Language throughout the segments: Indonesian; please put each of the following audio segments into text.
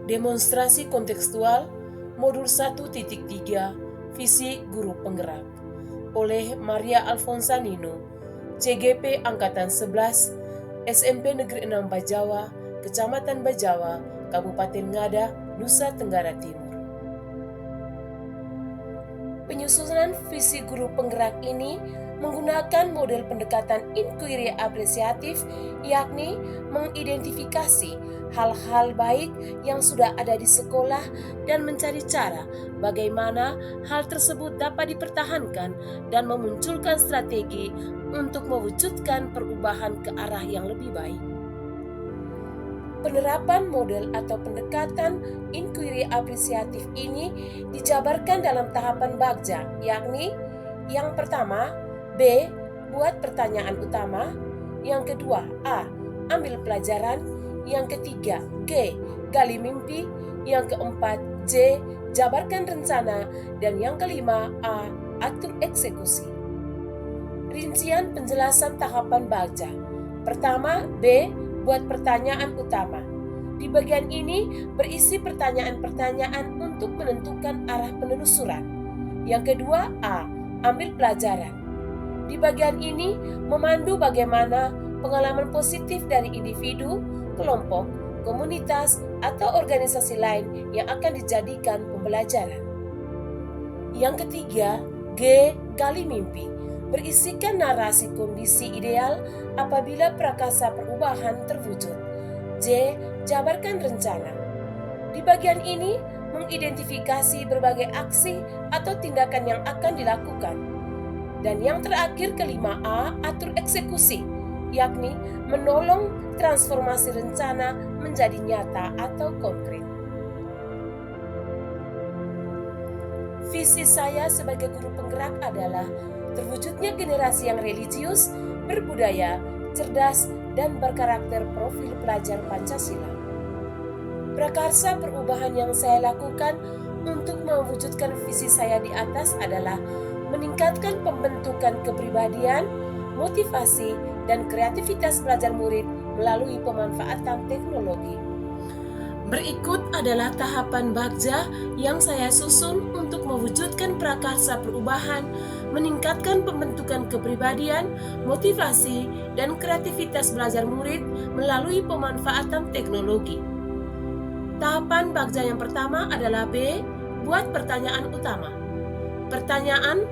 Demonstrasi kontekstual Modul 1.3 Visi Guru Penggerak oleh Maria Alfonsa Nino, CGP Angkatan 11, SMP Negeri 6 Bajawa, Kecamatan Bajawa, Kabupaten Ngada, Nusa Tenggara Timur. Penyusunan visi guru penggerak ini menggunakan model pendekatan inquiry apresiatif, yakni mengidentifikasi hal-hal baik yang sudah ada di sekolah dan mencari cara bagaimana hal tersebut dapat dipertahankan dan memunculkan strategi untuk mewujudkan perubahan ke arah yang lebih baik. Penerapan model atau pendekatan inquiry apresiatif ini dijabarkan dalam tahapan bagja, yakni yang pertama, B. Buat pertanyaan utama. Yang kedua, A. Ambil pelajaran. Yang ketiga, G. Gali mimpi. Yang keempat, J. Jabarkan rencana. Dan yang kelima, A. Atur eksekusi. Rincian penjelasan tahapan bagja. Pertama, B. Buat pertanyaan utama. Di bagian ini berisi pertanyaan-pertanyaan untuk menentukan arah penelusuran. Yang kedua, A. Ambil pelajaran. Di bagian ini memandu bagaimana pengalaman positif dari individu, kelompok, komunitas, atau organisasi lain yang akan dijadikan pembelajaran. Yang ketiga, G. Gali mimpi. Berisikan narasi kondisi ideal apabila prakarsa perubahan terwujud. J. Jabarkan rencana. Di bagian ini mengidentifikasi berbagai aksi atau tindakan yang akan dilakukan. Dan yang terakhir kelima, A. Atur eksekusi, yakni menolong transformasi rencana menjadi nyata atau konkret. Visi saya sebagai guru penggerak adalah terwujudnya generasi yang religius, berbudaya, cerdas, dan berkarakter profil pelajar Pancasila. Prakarsa perubahan yang saya lakukan untuk mewujudkan visi saya di atas adalah meningkatkan pembentukan kepribadian, motivasi, dan kreativitas pelajar murid melalui pemanfaatan teknologi. Berikut adalah tahapan bagja yang saya susun untuk mewujudkan prakarsa perubahan, meningkatkan pembentukan kepribadian, motivasi, dan kreativitas belajar murid melalui pemanfaatan teknologi. Tahapan bagja yang pertama adalah B. Buat pertanyaan utama. Pertanyaan: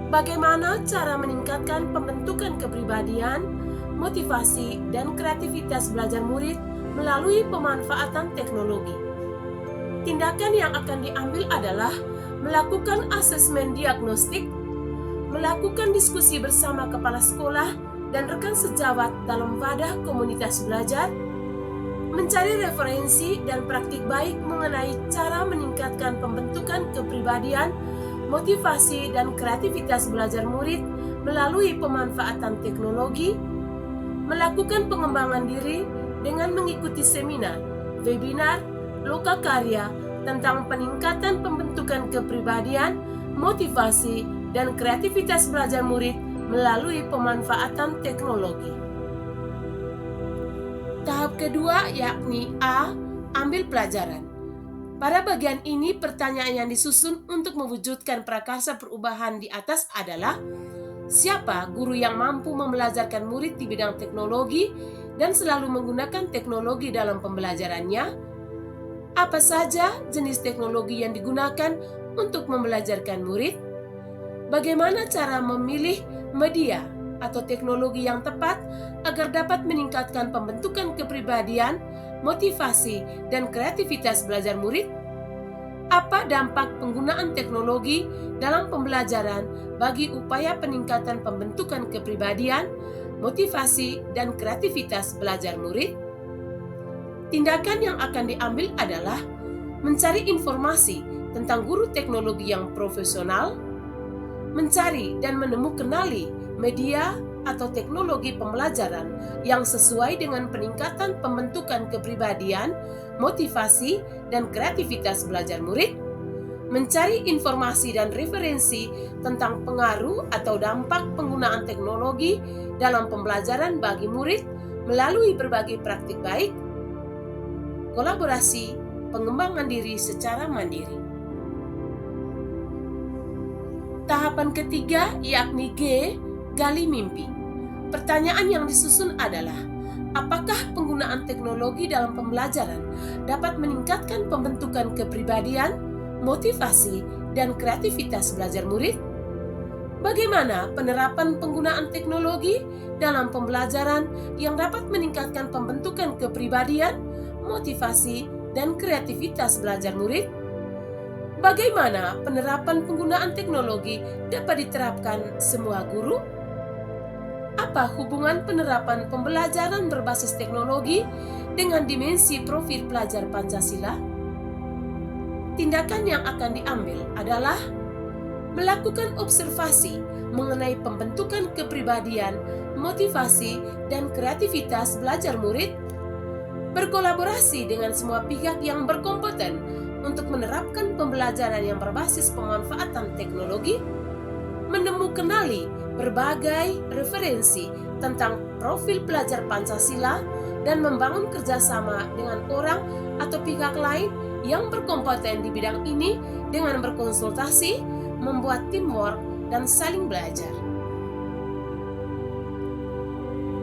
bagaimana cara meningkatkan pembentukan kepribadian, motivasi, dan kreativitas belajar murid melalui pemanfaatan teknologi? Tindakan yang akan diambil adalah melakukan asesmen diagnostik, melakukan diskusi bersama kepala sekolah dan rekan sejawat dalam wadah komunitas belajar, mencari referensi dan praktik baik mengenai cara meningkatkan pembentukan kepribadian, motivasi, dan kreativitas belajar murid melalui pemanfaatan teknologi, melakukan pengembangan diri dengan mengikuti seminar, webinar, lokakarya tentang peningkatan pembentukan kepribadian, motivasi, dan kreativitas belajar murid melalui pemanfaatan teknologi. Tahap kedua yakni A. Ambil pelajaran. Pada bagian ini pertanyaan yang disusun untuk mewujudkan prakarsa perubahan di atas adalah: siapa guru yang mampu membelajarkan murid di bidang teknologi dan selalu menggunakan teknologi dalam pembelajarannya? Apa saja jenis teknologi yang digunakan untuk membelajarkan murid? Bagaimana cara memilih media atau teknologi yang tepat agar dapat meningkatkan pembentukan kepribadian, motivasi, dan kreativitas belajar murid? Apa dampak penggunaan teknologi dalam pembelajaran bagi upaya peningkatan pembentukan kepribadian, motivasi, dan kreativitas belajar murid? Tindakan yang akan diambil adalah mencari informasi tentang guru teknologi yang profesional, mencari dan menemukanali media atau teknologi pembelajaran yang sesuai dengan peningkatan pembentukan kepribadian, motivasi, dan kreativitas belajar murid, mencari informasi dan referensi tentang pengaruh atau dampak penggunaan teknologi dalam pembelajaran bagi murid melalui berbagai praktik baik, kolaborasi, pengembangan diri secara mandiri. Tahapan ketiga yakni G, gali mimpi. Pertanyaan yang disusun adalah, apakah penggunaan teknologi dalam pembelajaran dapat meningkatkan pembentukan kepribadian, motivasi, dan kreativitas belajar murid? Bagaimana penerapan penggunaan teknologi dalam pembelajaran yang dapat meningkatkan pembentukan kepribadian, motivasi, dan kreativitas belajar murid? Bagaimana penerapan penggunaan teknologi dapat diterapkan semua guru? Apa hubungan penerapan pembelajaran berbasis teknologi dengan dimensi profil pelajar Pancasila? Tindakan yang akan diambil adalah melakukan observasi mengenai pembentukan kepribadian, motivasi, dan kreativitas belajar murid, berkolaborasi dengan semua pihak yang berkompeten untuk menerapkan pembelajaran yang berbasis pemanfaatan teknologi, menemukanali berbagai referensi tentang profil pelajar Pancasila, dan membangun kerjasama dengan orang atau pihak lain yang berkompeten di bidang ini dengan berkonsultasi, membuat teamwork, dan saling belajar.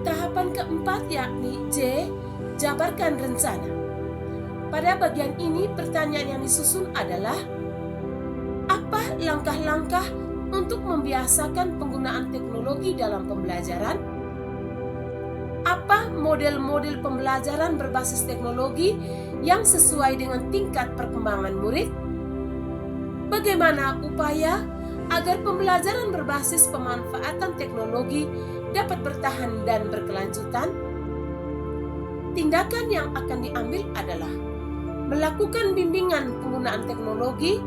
Tahapan keempat yakni J, jabarkan rencana. Pada bagian ini pertanyaan yang disusun adalah, apa langkah-langkah untuk membiasakan penggunaan teknologi dalam pembelajaran? Apa model-model pembelajaran berbasis teknologi yang sesuai dengan tingkat perkembangan murid? Bagaimana upaya agar pembelajaran berbasis pemanfaatan teknologi dapat bertahan dan berkelanjutan? Tindakan yang akan diambil adalah melakukan bimbingan penggunaan teknologi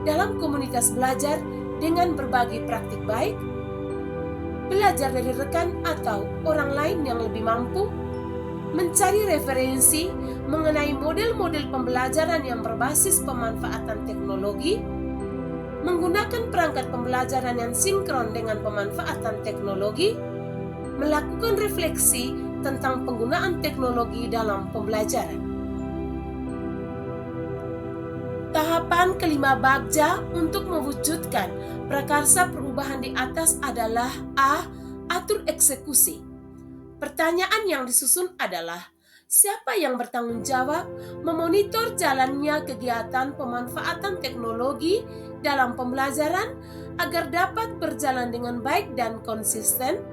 dalam komunitas belajar dengan berbagi praktik baik, belajar dari rekan atau orang lain yang lebih mampu, mencari referensi mengenai model-model pembelajaran yang berbasis pemanfaatan teknologi, menggunakan perangkat pembelajaran yang sinkron dengan pemanfaatan teknologi, melakukan refleksi tentang penggunaan teknologi dalam pembelajaran. Tahapan kelima Bagja untuk mewujudkan prakarsa perubahan di atas adalah A. Atur eksekusi. Pertanyaan yang disusun adalah, siapa yang bertanggung jawab memonitor jalannya kegiatan pemanfaatan teknologi dalam pembelajaran agar dapat berjalan dengan baik dan konsisten?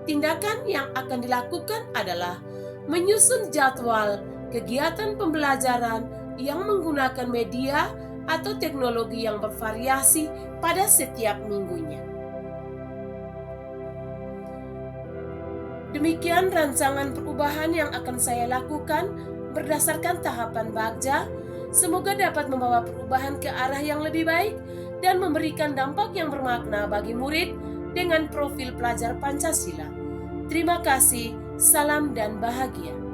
Tindakan yang akan dilakukan adalah menyusun jadwal kegiatan pembelajaran yang menggunakan media atau teknologi yang bervariasi pada setiap minggunya. Demikian rancangan perubahan yang akan saya lakukan berdasarkan tahapan Bagja. Semoga dapat membawa perubahan ke arah yang lebih baik dan memberikan dampak yang bermakna bagi murid dengan profil pelajar Pancasila. Terima kasih, salam dan bahagia.